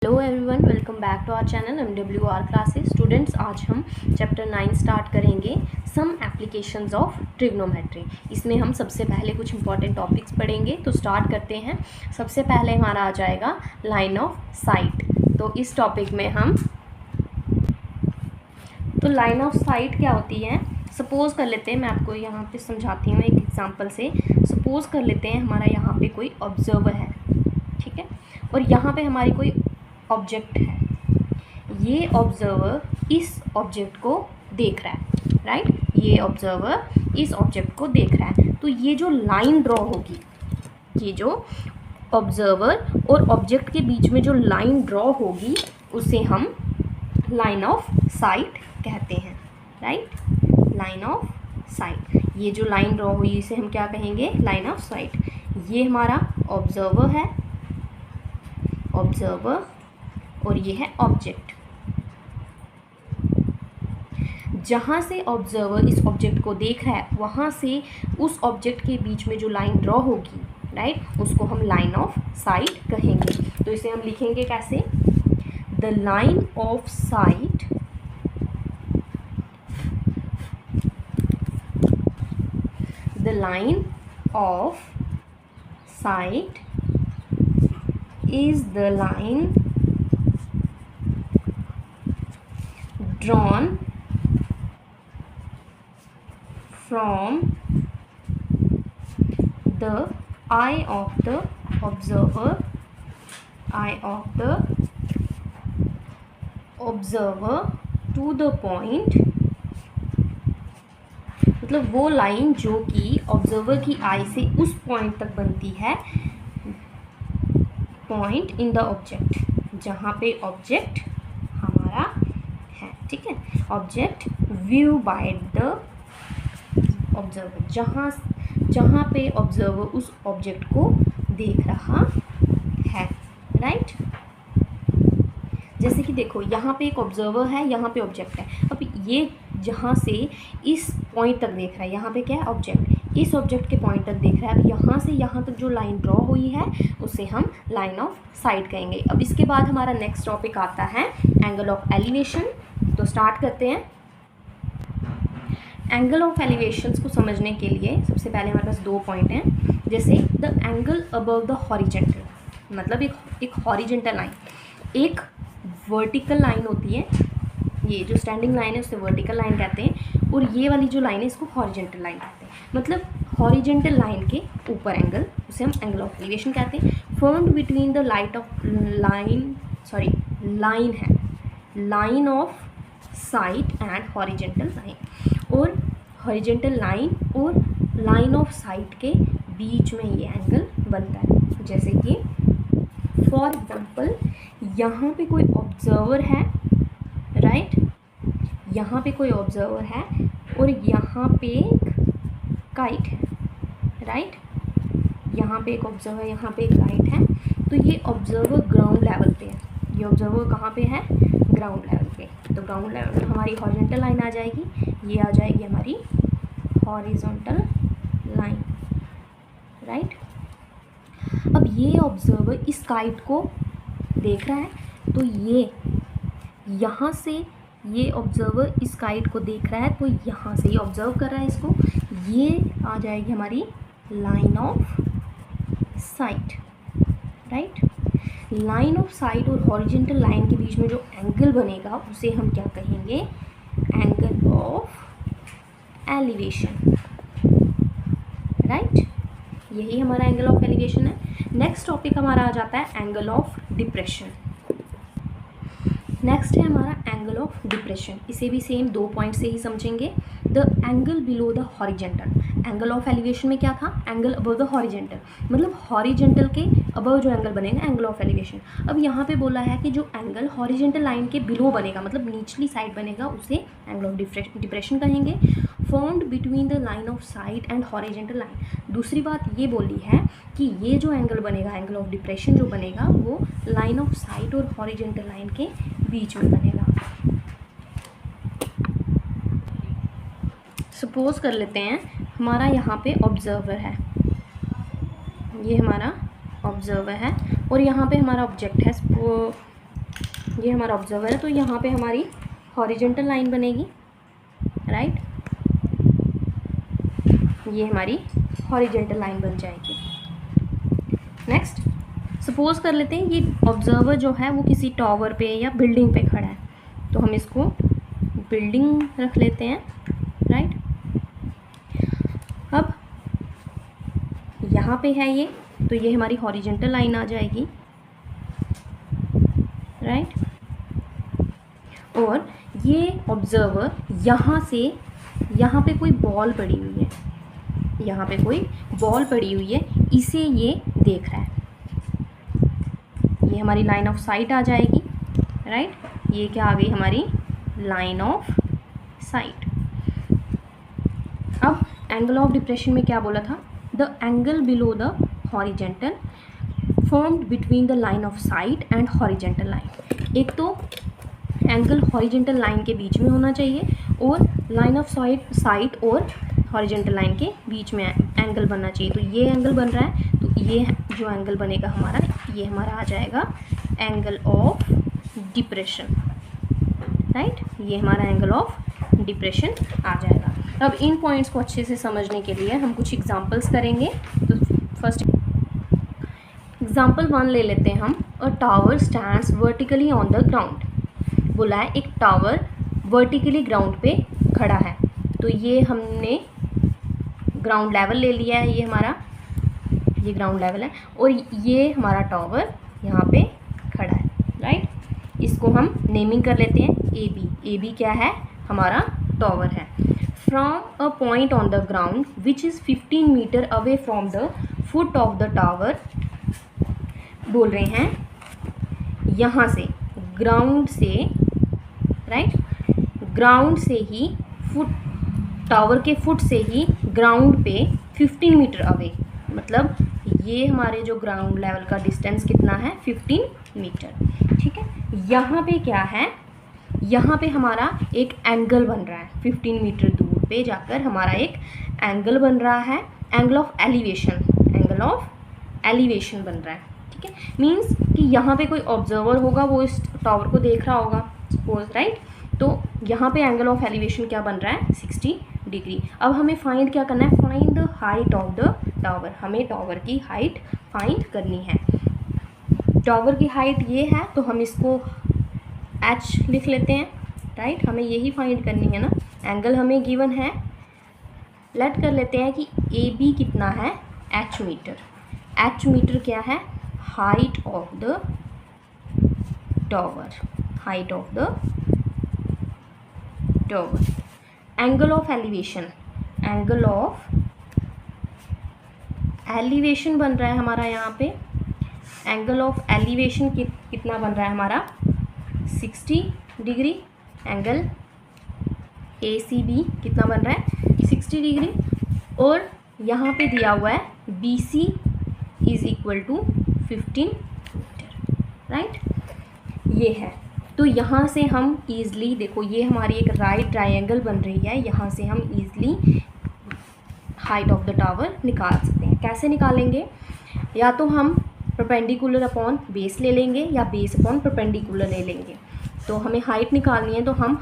Hello everyone, welcome back to our channel MWR classes. Students, आज हम chapter 9 start करेंगे, सम applications of trigonometry. इसमें हम सबसे पहले कुछ इंपॉर्टेंट टॉपिक्स पढ़ेंगे। तो स्टार्ट करते हैं। सबसे पहले हमारा आ जाएगा लाइन ऑफ साइट। तो इस टॉपिक में तो लाइन ऑफ साइट क्या होती है, सपोज़ कर लेते हैं, मैं आपको यहाँ पे समझाती हूँ एक एग्जांपल से। सपोज़ कर लेते हैं हमारा यहाँ पे कोई ऑब्जर्वर है, ठीक है, और यहाँ पे हमारी कोई ऑब्जेक्ट है। ये ऑब्जर्वर इस ऑब्जेक्ट को देख रहा है, राइट। ये ऑब्जर्वर इस ऑब्जेक्ट को देख रहा है। तो ये जो लाइन ड्रॉ होगी, ये जो ऑब्जर्वर और ऑब्जेक्ट के बीच में जो लाइन ड्रॉ होगी, उसे हम लाइन ऑफ साइट कहते हैं, राइट। लाइन ऑफ साइट, ये जो लाइन ड्रॉ हुई इसे हम क्या कहेंगे, लाइन ऑफ साइट। ये हमारा ऑब्जर्वर है, ऑब्जर्वर, और ये है ऑब्जेक्ट। जहाँ से ऑब्जर्वर इस ऑब्जेक्ट को देख रहा है, वहाँ से उस ऑब्जेक्ट के बीच में जो लाइन ड्रॉ होगी, राइट, उसको हम लाइन ऑफ साइट कहेंगे। तो इसे हम लिखेंगे कैसे, the line of site the line of sight is the line drawn from the eye of the observer to the point, मतलब वो लाइन जो कि ऑब्जर्वर की आई से उस पॉइंट तक बनती है, पॉइंट इन द ऑब्जेक्ट, जहाँ पे ऑब्जेक्ट हमारा है, ठीक है। Object view by the observer, जहाँ पे ऑब्जर्वर उस ऑब्जेक्ट को देख रहा है, राइट। जैसे कि देखो, यहाँ पे एक ऑब्जर्वर है, यहाँ पे ऑब्जेक्ट है। अब ये जहाँ से इस पॉइंट तक देख रहा है, यहाँ पे क्या है, ऑब्जेक्ट, इस ऑब्जेक्ट के पॉइंट तक देख रहा है। अब यहाँ से यहाँ तक जो लाइन ड्रॉ हुई है, उसे हम लाइन ऑफ साइट कहेंगे। अब इसके बाद हमारा नेक्स्ट टॉपिक आता है एंगल ऑफ एलिवेशन। तो स्टार्ट करते हैं। एंगल ऑफ एलिवेशंस को समझने के लिए सबसे पहले हमारे पास दो पॉइंट हैं। जैसे the angle above the horizontal, मतलब एक हॉरिजेंटल लाइन, एक वर्टिकल लाइन होती है। ये जो स्टैंडिंग लाइन है उसे वर्टिकल लाइन कहते हैं, और ये वाली जो लाइन है इसको हॉरिजेंटल लाइन कहते हैं। मतलब हॉरिजेंटल लाइन के ऊपर एंगल, उसे हम एंगल ऑफ एलिवेशन कहते हैं। फॉर्म्ड बिटवीन द लाइन है, line of site and horizontal line, और हॉरिजेंटल लाइन और लाइन ऑफ साइट के बीच में ये एंगल बनता है। जैसे कि फॉर एग्जांपल, यहाँ पे कोई ऑब्जर्वर है, राइट, यहाँ पे कोई ऑब्जर्वर है और यहाँ पे एक काइट है, राइट। यहाँ पे एक ऑब्जर्वर, यहाँ पे एक काइट है। तो ये ऑब्जर्वर ग्राउंड लेवल पे है, ये ऑब्जर्वर कहाँ पे है, ग्राउंड लेवल पे। तो ग्राउंड लेवल पे हमारी हॉरिजॉन्टल लाइन आ जाएगी, ये आ जाएगी हमारी हॉरिजॉन्टल लाइन, राइट। अब ये ऑब्जर्वर इस काइट को देख रहा है, तो ये यहाँ से ये ऑब्जर्वर इस काइट को देख रहा है, तो यहाँ से ये ऑब्जर्व कर रहा है इसको, ये आ जाएगी हमारी line of site, right. Line of site और हॉरिजॉन्टल लाइन के बीच में जो एंगल बनेगा उसे हम क्या कहेंगे, एंगल ऑफ एलिवेशन, राइट। यही हमारा एंगल ऑफ एलिवेशन है। नेक्स्ट टॉपिक हमारा आ जाता है एंगल ऑफ डिप्रेशन। नेक्स्ट है हमारा एंगल ऑफ डिप्रेशन। इसे भी सेम दो पॉइंट से ही समझेंगे। The angle below the horizontal, angle of elevation में क्या था, एंगल अबव द हॉरिजेंटल, मतलब हॉरिजेंटल के अबव जो एंगल बनेगा, एंगल ऑफ एलिवेशन। अब यहाँ पे बोला है कि जो एंगल हॉरिजेंटल लाइन के बिलो बनेगा, मतलब निचली साइड बनेगा, उसे एंगल ऑफ डिप्रेशन कहेंगे। Formed between the line of site and horizontal line. दूसरी बात ये बोली है कि ये जो एंगल बनेगा, एंगल ऑफ डिप्रेशन जो बनेगा, वो लाइन ऑफ साइट और हॉरिजेंटल लाइन के बीच में बनेगा। सपोज कर लेते हैं हमारा यहाँ पे ऑब्जर्वर है, ये हमारा ऑब्जर्वर है और यहाँ पे हमारा ऑब्जेक्ट है, ये हमारा ऑब्जर्वर है, तो यहाँ पे हमारी हॉरिजेंटल लाइन बनेगी, राइट। ये हमारी हॉरिजेंटल लाइन बन जाएगी। नेक्स्ट, सपोज कर लेते हैं ये ऑब्जर्वर जो है वो किसी टावर पे या बिल्डिंग पे खड़ा है, तो हम इसको बिल्डिंग रख लेते हैं, राइट। अब यहाँ पे है ये, तो ये हमारी हॉरिजेंटल लाइन आ जाएगी, राइट। और ये ऑब्जर्वर यहाँ से, यहाँ पे कोई बॉल पड़ी हुई है, यहाँ पे कोई बॉल पड़ी हुई है, इसे ये देख रहा है। ये हमारी लाइन ऑफ साइट आ जाएगी, राइट। ये क्या आ गई हमारी लाइन ऑफ साइट। अब एंगल ऑफ डिप्रेशन में क्या बोला था, the angle below the horizontal formed between the line of site and horizontal line. एक तो एंगल हॉरिजेंटल लाइन के बीच में होना चाहिए और लाइन ऑफ साइट और हॉरिजेंटल लाइन के बीच में एंगल बनना चाहिए। तो ये एंगल बन रहा है, तो ये जो एंगल बनेगा हमारा, ये हमारा आ जाएगा एंगल ऑफ डिप्रेशन, राइट। ये हमारा एंगल ऑफ डिप्रेशन आ जाएगा। अब इन पॉइंट्स को अच्छे से समझने के लिए हम कुछ एग्जांपल्स करेंगे। तो फर्स्ट एग्जांपल 1 ले लेते हैं हम। अ tower stands vertically on the ground. बोला है एक टावर वर्टिकली ग्राउंड पे खड़ा है, तो ये हमने ग्राउंड लेवल ले लिया है, ये हमारा ये ग्राउंड लेवल है, और ये हमारा टावर यहाँ पे खड़ा है, राइट। इसको हम नेमिंग कर लेते हैं ए बी। ए बी क्या है, हमारा टावर है। From a point on the ground which is 15 metre away from the foot of the tower. बोल रहे हैं यहाँ से ग्राउंड से, राइट, ग्राउंड से ही फुट, टावर के फुट से ही ग्राउंड पे 15 मीटर अवे, मतलब ये हमारे जो ग्राउंड लेवल का डिस्टेंस कितना है, 15 मीटर, ठीक है। यहाँ पे क्या है, यहाँ पे हमारा एक एंगल बन रहा है, 15 मीटर दूर पे जाकर हमारा एक एंगल बन रहा है, angle of elevation, angle of elevation बन रहा है, ठीक है। मीन्स कि यहाँ पे कोई ऑब्जर्वर होगा, वो इस टावर को देख रहा होगा, सपोज, राइट। तो यहाँ पे एंगल ऑफ एलिवेशन क्या बन रहा है, 60 डिग्री। अब हमें फाइंड क्या करना है, find the height of the tower. हमें टावर की हाइट फाइंड करनी है। टावर की हाइट ये है, तो हम इसको h लिख लेते हैं, राइट। हमें यही फाइंड करनी है ना, एंगल हमें गिवन है। लेट कर लेते हैं कि ए बी कितना है, h मीटर। h मीटर क्या है, height of the tower, height of the tower. Angle of elevation, angle of elevation बन रहा है हमारा यहाँ पे। एंगल ऑफ एलिवेशन कितना बन रहा है हमारा, 60 degree. Angle A C B कितना बन रहा है, 60 डिग्री। और यहाँ पे दिया हुआ है B C is equal to 15 metre, right. ये है, तो यहाँ से हम ईज़िली, देखो ये हमारी एक राइट ट्रायंगल बन रही है, यहाँ से हम easily height of the tower निकाल सकते हैं। कैसे निकालेंगे, या तो हम परपेंडिकुलर अपॉन बेस ले लेंगे या बेस अपॉन परपेंडिकुलर ले लेंगे। तो हमें हाइट निकालनी है, तो हम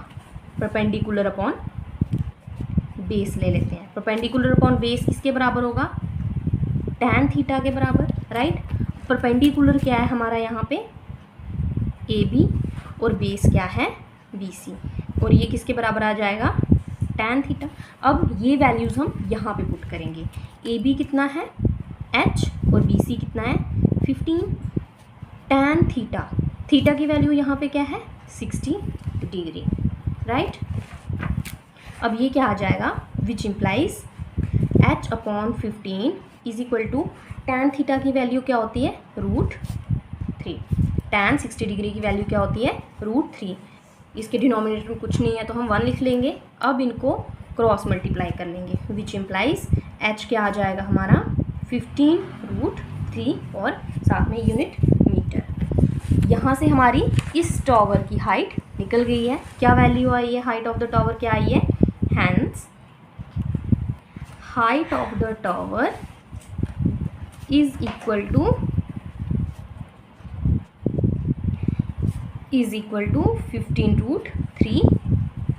परपेंडिकुलर अपॉन बेस ले लेते हैं। परपेंडिकुलर अपॉन बेस किसके बराबर होगा, tan थीटा के बराबर, राइट। परपेंडिकुलर क्या है हमारा यहाँ पे, ए बी, और बेस क्या है, बी सी, और ये किसके बराबर आ जाएगा, tan थीटा। अब ये वैल्यूज़ हम यहाँ पे पुट करेंगे। ए बी कितना है, h, और बी सी कितना है, 15। tan थीटा, थीटा की वैल्यू यहाँ पे क्या है, 60 डिग्री, राइट। अब ये क्या आ जाएगा, which implies h upon 15 is equal to tan theta की वैल्यू क्या होती है, √3। tan 60 डिग्री की वैल्यू क्या होती है, √3। इसके डिनोमिनेटर में कुछ नहीं है, तो हम 1 लिख लेंगे। अब इनको क्रॉस मल्टीप्लाई कर लेंगे, विच इम्प्लाइज h क्या आ जाएगा हमारा, 15√3, और साथ में यूनिट मीटर। यहाँ से हमारी इस टावर की हाइट निकल गई है। क्या वैल्यू आई है, हाइट ऑफ द टावर क्या आई है, hence height of the tower is equal to 15√3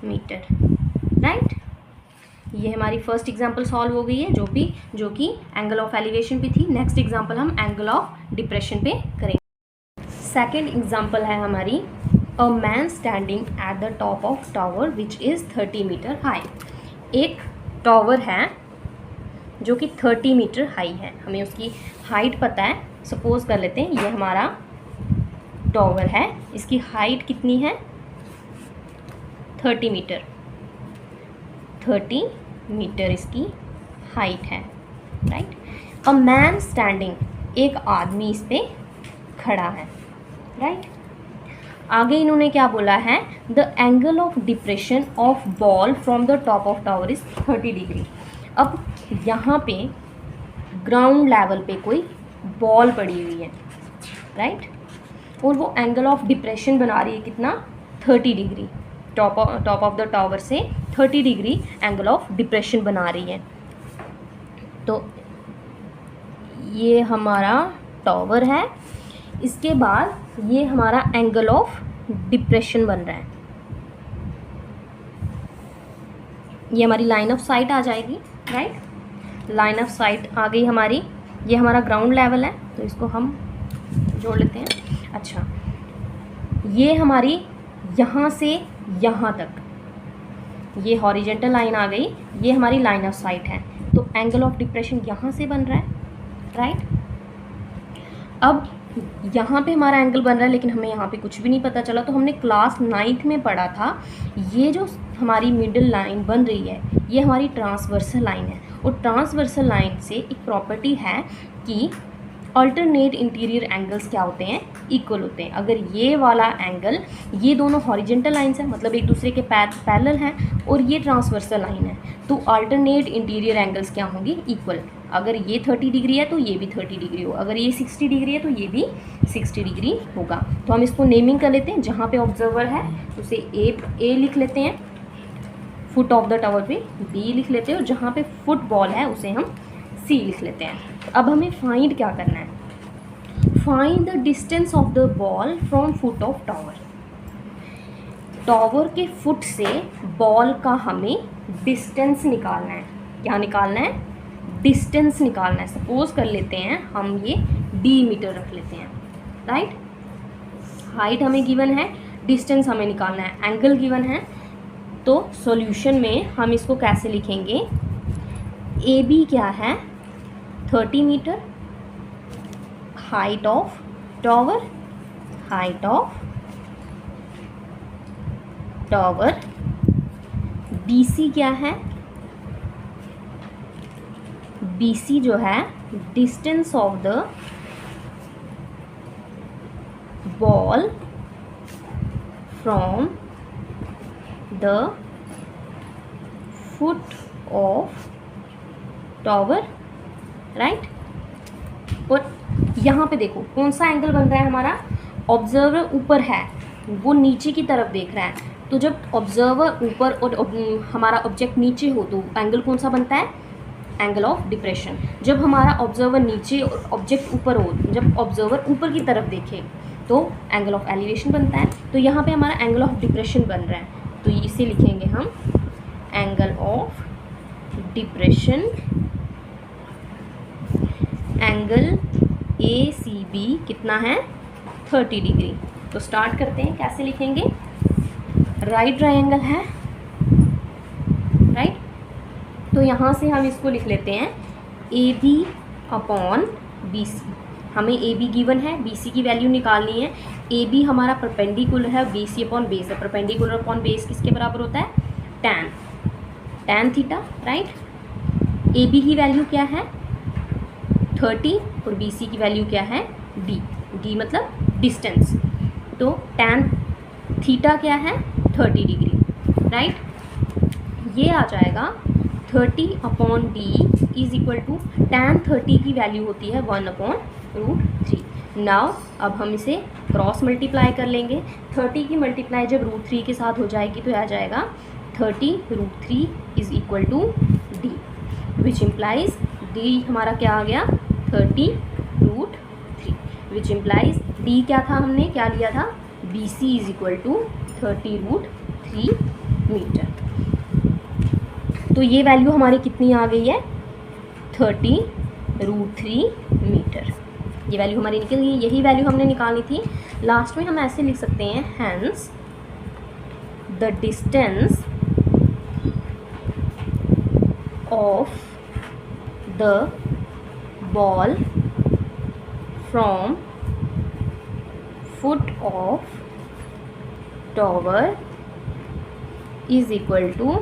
metre, right. ये हमारी फर्स्ट एग्जांपल सॉल्व हो गई है, जो कि एंगल ऑफ एलिवेशन पे थी। नेक्स्ट एग्जांपल हम एंगल ऑफ डिप्रेशन पे करेंगे। सेकंड एग्जांपल है हमारी a man standing at the top of tower which is 30 metre high. एक टावर है जो कि 30 मीटर हाई है, हमें उसकी हाइट पता है। सपोज कर लेते हैं ये हमारा टावर है, इसकी हाइट कितनी है 30 मीटर, 30 मीटर इसकी हाइट है, राइट। अ मैन स्टैंडिंग, एक आदमी इस पे खड़ा है, राइट। आगे इन्होंने क्या बोला है, the angle of depression of ball from the top of tower is 30 degree. अब यहाँ पे ग्राउंड लेवल पे कोई बॉल पड़ी हुई है, राइट, और वो एंगल ऑफ डिप्रेशन बना रही है कितना 30 degree, top of the tower से 30 डिग्री एंगल ऑफ डिप्रेशन बना रही है। तो ये हमारा टावर है, इसके बाद ये हमारा एंगल ऑफ डिप्रेशन बन रहा है। ये हमारी लाइन ऑफ साइट आ जाएगी, राइट। लाइन ऑफ साइट आ गई हमारी, ये हमारा ग्राउंड लेवल है, तो इसको हम जोड़ लेते हैं। अच्छा, ये हमारी यहाँ से यहाँ तक ये हॉरिजेंटल लाइन आ गई, ये हमारी लाइन ऑफ साइट है। तो एंगल ऑफ डिप्रेशन यहाँ से बन रहा है, राइट। अब यहाँ पे हमारा एंगल बन रहा है, लेकिन हमें यहाँ पे कुछ भी नहीं पता चला। तो हमने क्लास 9th में पढ़ा था, ये जो हमारी मिडिल लाइन बन रही है ये हमारी ट्रांसवर्सल लाइन है। और ट्रांसवर्सल लाइन से एक प्रॉपर्टी है कि अल्टरनेट इंटीरियर एंगल्स क्या होते हैं, इक्वल होते हैं। अगर ये वाला एंगल, ये दोनों हॉरिजेंटल लाइंस हैं, मतलब एक दूसरे के पैरेलल हैं, और ये ट्रांसवर्सल लाइन है, तो अल्टरनेट इंटीरियर एंगल्स क्या होंगे, इक्वल। अगर ये 30 डिग्री है तो ये भी 30 डिग्री होगा, अगर ये 60 डिग्री है तो ये भी 60 डिग्री होगा। तो हम इसको नेमिंग कर लेते हैं, जहाँ पे ऑब्जर्वर है उसे ए लिख लेते हैं, फुट ऑफ द टावर पे बी लिख लेते हैं, और जहाँ पे फुटबॉल है उसे हम सी लिख लेते हैं। अब हमें फाइंड क्या करना है, find the distance of the ball from foot of tower. Tower के फुट से बॉल का हमें डिस्टेंस निकालना है। क्या निकालना है, डिस्टेंस निकालना है। सपोज कर लेते हैं हम ये डी मीटर रख लेते हैं, राइट। हाइट हमें गिवन है, डिस्टेंस हमें निकालना है, एंगल गिवन है। तो सॉल्यूशन में हम इसको कैसे लिखेंगे, ए बी क्या है 30 metre, height of tower, height of tower, B C क्या है, बी सी जो है distance of the ball from the foot of tower, right. और यहाँ पे देखो कौन सा एंगल बन रहा है हमारा, ऑब्जर्वर ऊपर है, वो नीचे की तरफ देख रहा है। तो जब ऑब्जर्वर ऊपर और हमारा ऑब्जेक्ट नीचे हो तो एंगल कौन सा बनता है, एंगल ऑफ डिप्रेशन। जब हमारा ऑब्जर्वर नीचे और ऑब्जेक्ट ऊपर हो, जब ऑब्जर्वर ऊपर की तरफ देखे तो एंगल ऑफ एलिवेशन बनता है। तो यहाँ पे हमारा एंगल ऑफ डिप्रेशन बन रहा है, तो इसे लिखेंगे हम angle of depression, angle A C B कितना है 30 डिग्री। तो स्टार्ट करते हैं, कैसे लिखेंगे, राइट ट्रायंगल है, राइट। तो यहाँ से हम इसको लिख लेते हैं A B upon B C. हमें ए बी गिवन है, बी सी की वैल्यू निकालनी है। ए बी हमारा परपेंडिकुलर है, बी सी अपॉन बेस है। परपेंडिकुलर अपॉन बेस किसके बराबर होता है, tan theta, right. A B की वैल्यू क्या है 30 और बी सी की वैल्यू क्या है डी मतलब डिस्टेंस। तो tan थीटा क्या है 30 डिग्री, राइट। ये आ जाएगा 30 upon D is equal to tan 30 की वैल्यू होती है 1/√3। नाउ अब हम इसे क्रॉस मल्टीप्लाई कर लेंगे। 30 की मल्टीप्लाई जब √3 के साथ हो जाएगी तो आ जाएगा 30√3 is equal to D, which implies D हमारा क्या आ गया 30√3, विच इम्प्लाइज डी क्या था, हमने क्या लिया था BC is equal to 30√3 metre. तो ये वैल्यू हमारी कितनी आ गई है, 30√3 मीटर। ये वैल्यू हमारी निकल गई। यही वैल्यू हमने निकालनी थी। लास्ट में हम ऐसे लिख सकते हैं, hence the distance of the ball from foot of tower is equal to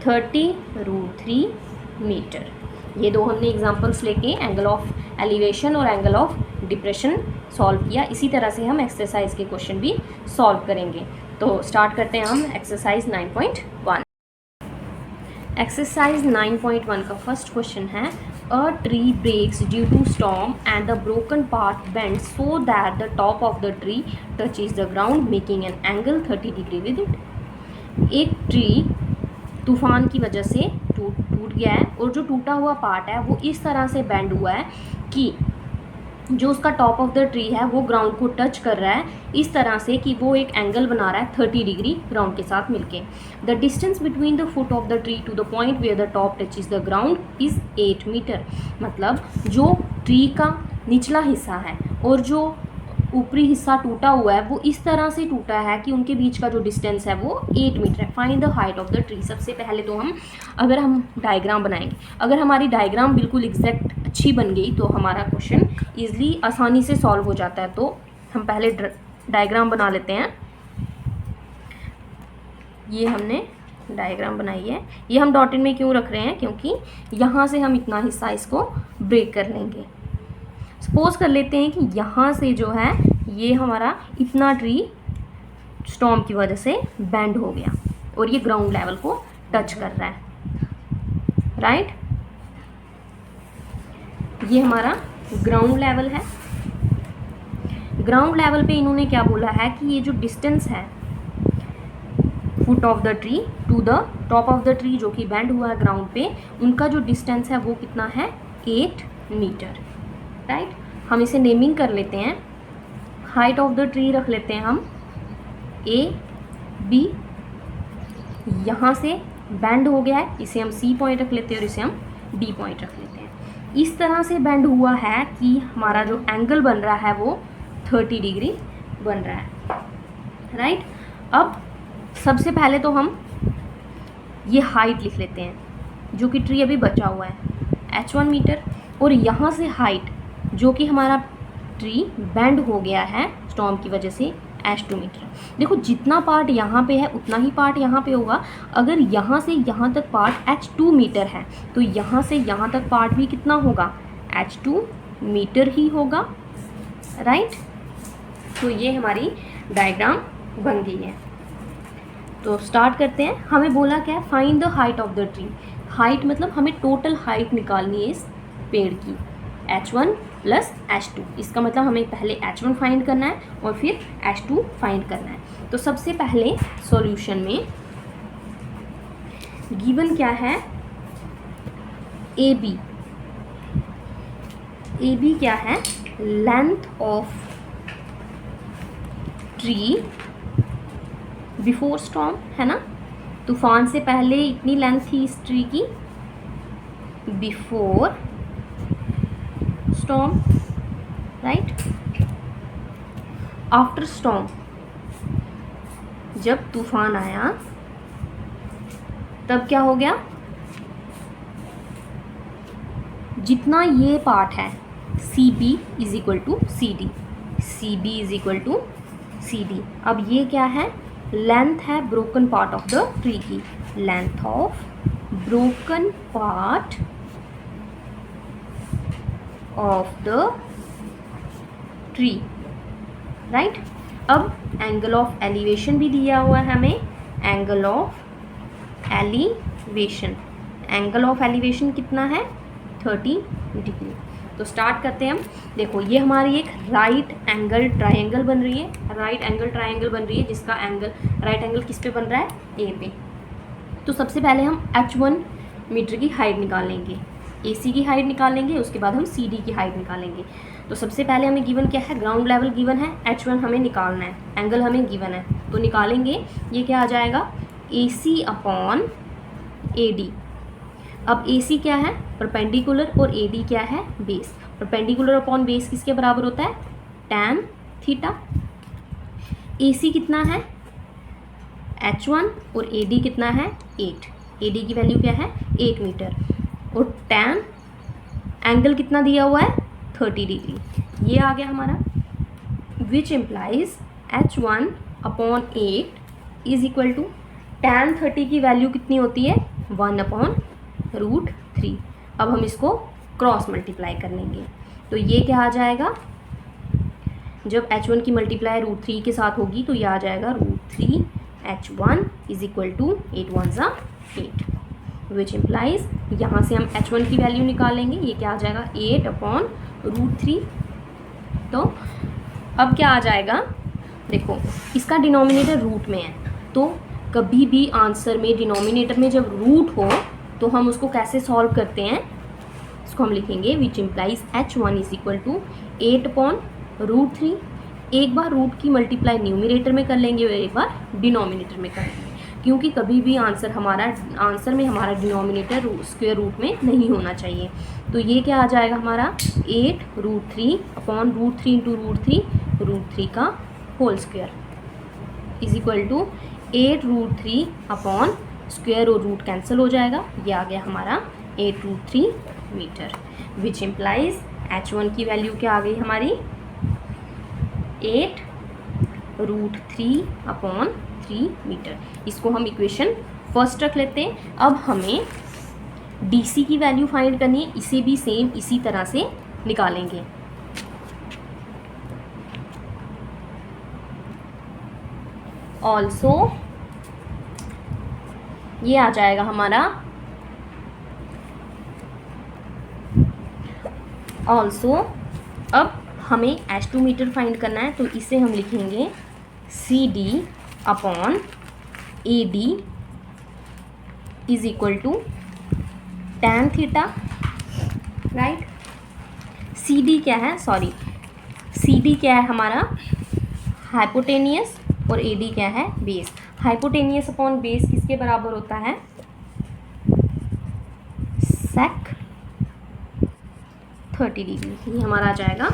30√3 metre. ये दो हमने एग्जांपल्स लेके एंगल ऑफ एलिवेशन और एंगल ऑफ डिप्रेशन सॉल्व किया। इसी तरह से हम एक्सरसाइज के क्वेश्चन भी सॉल्व करेंगे। तो स्टार्ट करते हैं हम एक्सरसाइज 9.1। एक्सरसाइज 9.1 का फर्स्ट क्वेश्चन है, a tree breaks due to storm and the broken part bends so that the top of the tree touches the ground making an angle 30 degree with it. एक tree तूफान की वजह से टूट गया है और जो टूटा हुआ पार्ट है वो इस तरह से बेंड हुआ है कि जो उसका टॉप ऑफ द ट्री है वो ग्राउंड को टच कर रहा है इस तरह से कि वो एक एंगल बना रहा है 30 डिग्री ग्राउंड के साथ मिलके। The distance between the foot of the tree to the point where the top touches the ground is 8 metre. मतलब जो ट्री का निचला हिस्सा है और जो ऊपरी हिस्सा टूटा हुआ है वो इस तरह से टूटा है कि उनके बीच का जो डिस्टेंस है वो 8 मीटर है। Find the height of the tree. सबसे पहले तो अगर हम डायग्राम बनाएंगे, अगर हमारी डायग्राम बिल्कुल एग्जैक्ट अच्छी बन गई तो हमारा क्वेश्चन ईजिली आसानी से सॉल्व हो जाता है। तो हम पहले डायग्राम बना लेते हैं। ये हमने डायग्राम बनाई है। ये हम डॉटेड में क्यों रख रहे हैं, क्योंकि यहाँ से हम इतना हिस्सा इसको ब्रेक कर लेंगे। सपोज कर लेते हैं कि यहाँ से जो है ये हमारा इतना ट्री स्टॉर्म की वजह से बेंड हो गया और ये ग्राउंड लेवल को टच कर रहा है, राइट। ये हमारा ग्राउंड लेवल है। ग्राउंड लेवल पे इन्होंने क्या बोला है कि ये जो डिस्टेंस है foot of the tree to the top of the tree जो कि बेंड हुआ है ग्राउंड पे, उनका जो डिस्टेंस है वो कितना है, 8 मीटर, राइट। हम इसे नेमिंग कर लेते हैं। हाइट ऑफ द ट्री रख लेते हैं हम AB। यहाँ से बेंड हो गया है, इसे हम C पॉइंट रख लेते हैं और इसे हम D पॉइंट रख लेते हैं। इस तरह से बेंड हुआ है कि हमारा जो एंगल बन रहा है वो 30 डिग्री बन रहा है, राइट। अब सबसे पहले तो हम ये हाइट लिख लेते हैं जो कि ट्री अभी बचा हुआ है, H1 मीटर, और यहाँ से हाइट जो कि हमारा ट्री बेंड हो गया है स्टॉर्म की वजह से, H2 मीटर। देखो जितना पार्ट यहाँ पे है उतना ही पार्ट यहाँ पे होगा। अगर यहाँ से यहाँ तक पार्ट H2 मीटर है तो यहाँ से यहाँ तक पार्ट भी कितना होगा, H2 मीटर ही होगा, राइट। तो ये हमारी डायग्राम बन गई है। तो स्टार्ट करते हैं। हमें बोला क्या है, find the height of the tree. Height मतलब हमें टोटल हाइट निकालनी है इस पेड़ की, H1 प्लस H2। इसका मतलब हमें पहले H1 फाइंड करना है और फिर H2 फाइंड करना है। तो सबसे पहले सॉल्यूशन में गिवन क्या है, AB। AB क्या है, length of tree before storm, है ना। तूफान से पहले इतनी लेंथ थी इस ट्री की, before storm, right. After storm, जब तूफान आया तब क्या हो गया, जितना ये पार्ट है CB is equal to CD, CB is equal to CD। अब ये क्या है, लेंथ है broken part of the tree की, length of broken part of the tree, right. अब एंगल ऑफ एलिवेशन भी दिया हुआ है हमें, angle of elevation. Angle of elevation कितना है, 30 डिग्री। तो स्टार्ट करते हैं हम। देखो ये हमारी एक राइट एंगल ट्रायंगल बन रही है, राइट एंगल ट्रायंगल बन रही है जिसका एंगल, राइट एंगल किस पे बन रहा है, A पे। तो सबसे पहले हम H1 मीटर की हाइट निकालेंगे, AC की हाइट निकालेंगे, उसके बाद हम CD की हाइट निकालेंगे। तो सबसे पहले हमें गिवन क्या है, ग्राउंड लेवल गिवन है, H1 हमें निकालना है, एंगल हमें गिवन है, तो निकालेंगे। ये क्या आ जाएगा, AC अपॉन AD। अब AC क्या है, परपेंडिकुलर, और AD क्या है, बेस। परपेंडिकुलर अपॉन बेस किसके बराबर होता है, tan थीटा। AC कितना है, H1, और AD कितना है, 8। AD की वैल्यू क्या है, 8 मीटर, और tan एंगल कितना दिया हुआ है, 30 डिग्री। ये आ गया हमारा, which implies H1 upon 8 is equal to tan 30 की वैल्यू कितनी होती है, 1/√3। अब हम इसको क्रॉस मल्टीप्लाई कर लेंगे, तो ये क्या आ जाएगा, जब H1 की मल्टीप्लाई √3 के साथ होगी तो ये आ जाएगा √3 H1 is equal to 8 1 8, which implies यहाँ से हम H1 की वैल्यू निकालेंगे, ये क्या आ जाएगा, 8/√3। तो अब क्या आ जाएगा, देखो इसका डिनोमिनेटर रूट में है, तो कभी भी आंसर में डिनोमिनेटर में जब रूट हो तो हम उसको कैसे सॉल्व करते हैं, इसको हम लिखेंगे which implies H1 is equal to 8/√3। एक बार रूट की मल्टीप्लाई न्यूमिनेटर में कर लेंगे और एक बार डिनोमिनेटर में कर लेंगे, क्योंकि कभी भी आंसर में हमारा डिनोमिनेटर स्क्वायर रूट में नहीं होना चाहिए। तो ये क्या आ जाएगा हमारा, 8√3 अपॉन √3 इंटू √3 का whole square is equal to 8√3 upon square, और रूट कैंसिल हो जाएगा, ये आ गया हमारा 8√3 मीटर, विच इम्प्लाइज H1 की वैल्यू क्या आ गई हमारी, 8√3 अपॉन 3 मीटर। इसको हम इक्वेशन फर्स्ट रख लेते हैं। अब हमें DC की वैल्यू फाइंड करनी है, इसे भी सेम इसी तरह से निकालेंगे। ऑल्सो ये आ जाएगा हमारा, ऑल्सो अब हमें H2 मीटर फाइंड करना है, तो इसे हम लिखेंगे CD upon AD is equal to tan theta, right. CD क्या है, CD क्या है हमारा, हाइपोटेनियस, और AD क्या है, बेस। हाइपोटेनियस अपॉन बेस किसके बराबर होता है, sec 30 डिग्री। ये हमारा आ जाएगा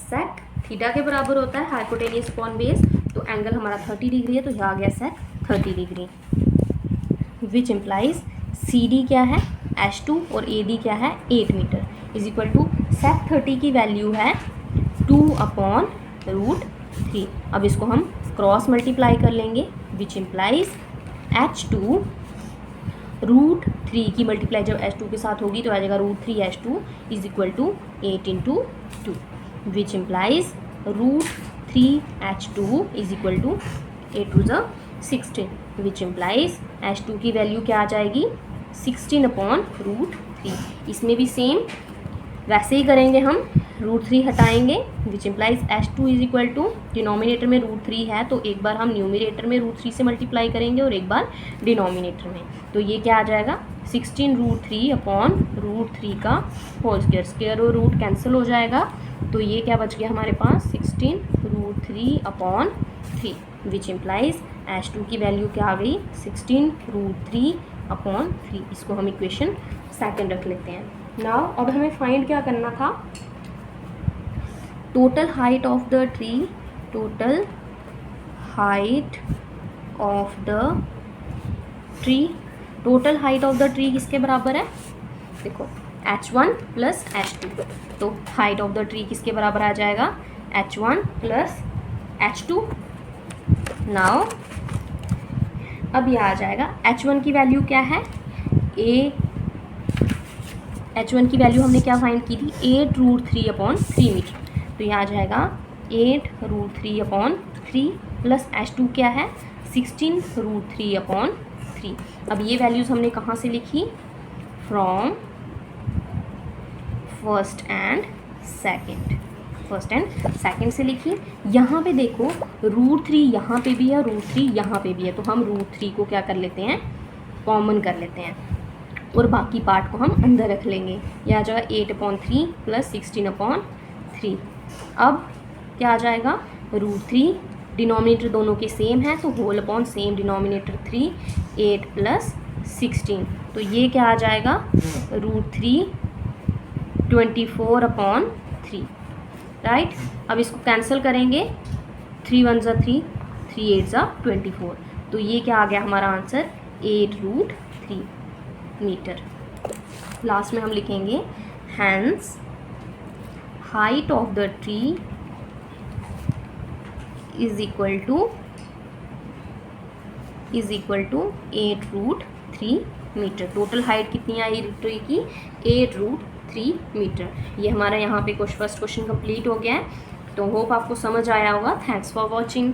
sec थीटा के बराबर होता है हाइपोटेनियस अपॉन बेस, तो एंगल हमारा 30 डिग्री है, तो यह आ गया sec 30 डिग्री, विच इम्प्लाइज CD क्या है, H2, और AD क्या है, 8 metre is equal to sec 30 की वैल्यू है 2/√3। अब इसको हम क्रॉस मल्टीप्लाई कर लेंगे, विच इम्प्लाइज H2 √3 की मल्टीप्लाई जब H2 के साथ होगी तो आ जाएगा √3 H2 is equal to 8 into 2, which implies √3 H2 is equal to 8 2 16, which implies H2 की वैल्यू क्या आ जाएगी, 16/√3। इसमें भी सेम वैसे ही करेंगे, हम √3 हटाएंगे, which implies H2 is equal to, denominator में √3 है तो एक बार हम न्यूमिनेटर में √3 से मल्टीप्लाई करेंगे और एक बार डिनोमिनेटर में, तो ये क्या आ जाएगा 16√3 अपॉन √3 का होल स्क्वायर, स्क्वायर और रूट कैंसिल हो जाएगा, तो ये क्या बच गया हमारे पास 16√3 अपॉन 3, विच इम्प्लाइज H2 की वैल्यू क्या आ गई 16√3 अपॉन 3। इसको हम इक्वेशन सेकंड रख लेते हैं। नाउ अब हमें फाइंड क्या करना था, total height of the tree, total height of the tree, total height of the tree किसके बराबर है, देखो H1 प्लस H2, तो हाइट ऑफ द ट्री किसके बराबर आ जाएगा H1 प्लस H2। नाउ अब यह आ जाएगा H1 की वैल्यू क्या है, H1 की वैल्यू हमने क्या फाइंड की थी 8√3 अपॉन 3 मीटर, तो यह आ जाएगा 8√3 अपॉन 3 प्लस H2 क्या है 16√3 अपॉन 3। अब ये वैल्यूज़ हमने कहाँ से लिखी, फ्रॉम फर्स्ट एंड सेकंड से लिखी। यहाँ पे देखो √3 यहाँ पे भी है, √3 यहाँ पे भी है, तो हम √3 को क्या कर लेते हैं, कॉमन कर लेते हैं और बाकी पार्ट को हम अंदर रख लेंगे। यह आ जाएगा 8/3 प्लस 16/3 अब क्या आ जाएगा, √3, डिनोमिनेटर दोनों के सेम है तो होल अपॉन सेम डिनोमिनेटर 3, 8 + 16, तो ये क्या आ जाएगा, √3 24/3, राइट। अब इसको कैंसिल करेंगे, 3 × 1 = 3, 3 × 8 = 24, तो ये क्या आ गया हमारा आंसर, 8√3 मीटर। लास्ट में हम लिखेंगे hence height of the tree is equal to 8√3 metre. Total height कितनी आई ट्री की, 8√3 मीटर। ये हमारा यहाँ पे फर्स्ट क्वेश्चन कंप्लीट हो गया है। तो होप आपको समझ आया होगा। Thanks for watching.